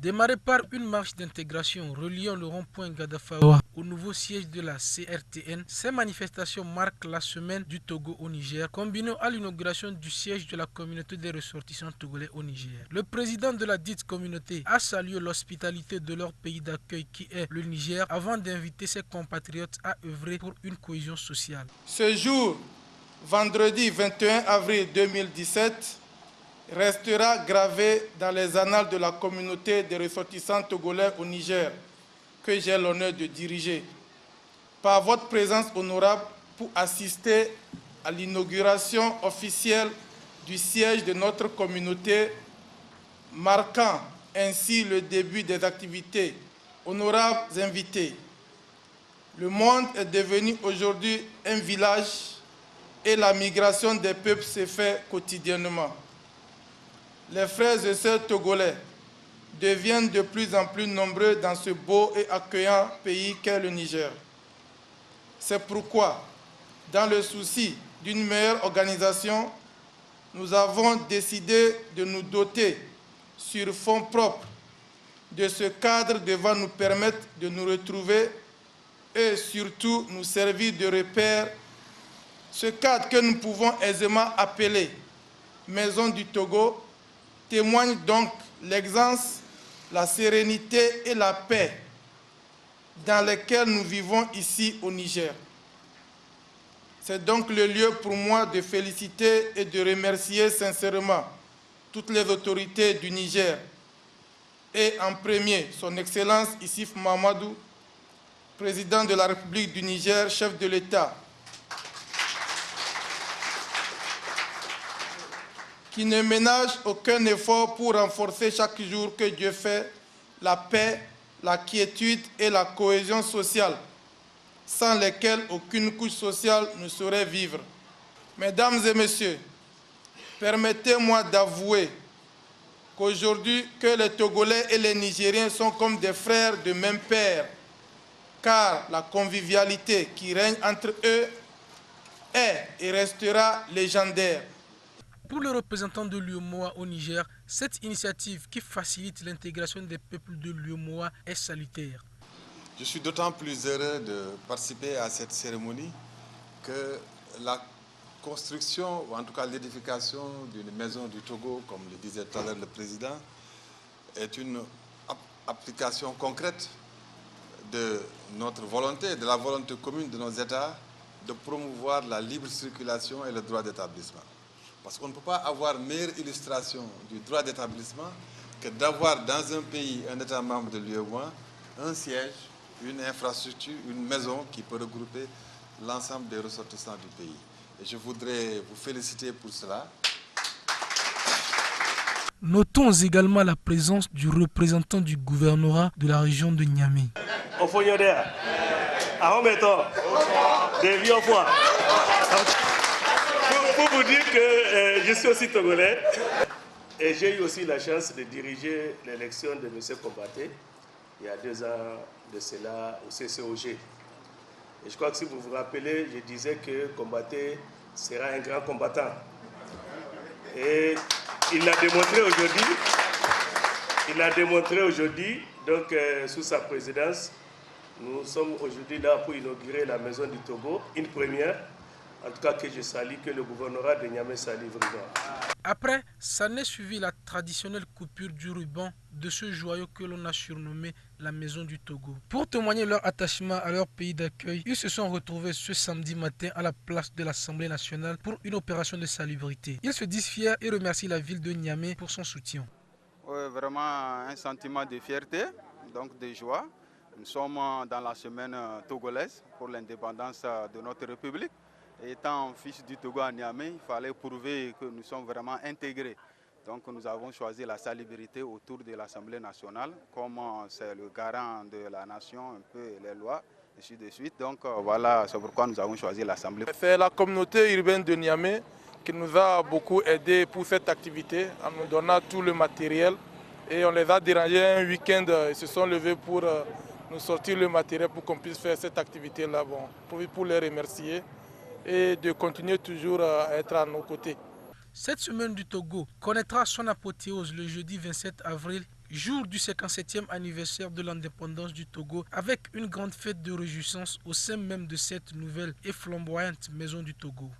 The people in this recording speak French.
Démarré par une marche d'intégration reliant le rond-point Gadafawa au nouveau siège de la CRTN, ces manifestations marquent la semaine du Togo au Niger, combinée à l'inauguration du siège de la communauté des ressortissants togolais au Niger. Le président de la dite communauté a salué l'hospitalité de leur pays d'accueil qui est le Niger avant d'inviter ses compatriotes à œuvrer pour une cohésion sociale. Ce jour, vendredi 21 avril 2017, restera gravé dans les annales de la communauté des ressortissants togolais au Niger, que j'ai l'honneur de diriger, par votre présence honorable pour assister à l'inauguration officielle du siège de notre communauté, marquant ainsi le début des activités. Honorables invités, le monde est devenu aujourd'hui un village et la migration des peuples se fait quotidiennement. Les frères et sœurs togolais deviennent de plus en plus nombreux dans ce beau et accueillant pays qu'est le Niger. C'est pourquoi, dans le souci d'une meilleure organisation, nous avons décidé de nous doter sur fonds propres de ce cadre devant nous permettre de nous retrouver et surtout nous servir de repère. Ce cadre que nous pouvons aisément appeler Maison du Togo témoigne donc l'aisance, la sérénité et la paix dans lesquelles nous vivons ici au Niger. C'est donc le lieu pour moi de féliciter et de remercier sincèrement toutes les autorités du Niger et en premier son Excellence Issif Mahamadou, président de la République du Niger, chef de l'État, qui ne ménage aucun effort pour renforcer chaque jour que Dieu fait la paix, la quiétude et la cohésion sociale, sans lesquelles aucune couche sociale ne saurait vivre. Mesdames et messieurs, permettez-moi d'avouer qu'aujourd'hui, que les Togolais et les Nigériens sont comme des frères de même père, car la convivialité qui règne entre eux est et restera légendaire. Pour le représentant de l'UEMOA au Niger, cette initiative qui facilite l'intégration des peuples de l'UEMOA est salutaire. Je suis d'autant plus heureux de participer à cette cérémonie que la construction, ou en tout cas l'édification d'une maison du Togo, comme le disait tout à l'heure le président, est une application concrète de notre volonté, de la volonté commune de nos États de promouvoir la libre circulation et le droit d'établissement. Parce qu'on ne peut pas avoir meilleure illustration du droit d'établissement que d'avoir dans un pays, un État membre de l'UEMOA, un siège, une infrastructure, une maison qui peut regrouper l'ensemble des ressortissants du pays. Et je voudrais vous féliciter pour cela. Notons également la présence du représentant du gouvernorat de la région de Niamey. Pour vous dire que je suis aussi togolais et j'ai eu aussi la chance de diriger l'élection de M. Kombaté il y a 2 ans de cela au CCOG. Et je crois que si vous vous rappelez, je disais que Kombaté sera un grand combattant. Et il l'a démontré aujourd'hui. Il l'a démontré aujourd'hui, donc sous sa présidence. Nous sommes aujourd'hui là pour inaugurer la Maison du Togo, une première. En tout cas, que je salue, que le gouvernorat de Niamey salue vraiment. Après, s'en est suivi la traditionnelle coupure du ruban de ce joyau que l'on a surnommé la Maison du Togo. Pour témoigner leur attachement à leur pays d'accueil, ils se sont retrouvés ce samedi matin à la place de l'Assemblée nationale pour une opération de salubrité. Ils se disent fiers et remercient la ville de Niamey pour son soutien. Oui, vraiment un sentiment de fierté, donc de joie. Nous sommes dans la semaine togolaise pour l'indépendance de notre République. Étant fils du Togo à Niamey, il fallait prouver que nous sommes vraiment intégrés. Donc nous avons choisi la salubrité autour de l'Assemblée nationale, comme c'est le garant de la nation, un peu les lois, ainsi de suite. Donc voilà, c'est pourquoi nous avons choisi l'Assemblée. C'est la communauté urbaine de Niamey qui nous a beaucoup aidés pour cette activité, en nous donnant tout le matériel. Et on les a dérangés un week-end, ils se sont levés pour nous sortir le matériel pour qu'on puisse faire cette activité-là. Bon, pour les remercier et de continuer toujours à être à nos côtés. Cette semaine du Togo connaîtra son apothéose le jeudi 27 avril jour du 57e anniversaire de l'indépendance du Togo, avec une grande fête de réjouissance au sein même de cette nouvelle et flamboyante maison du Togo.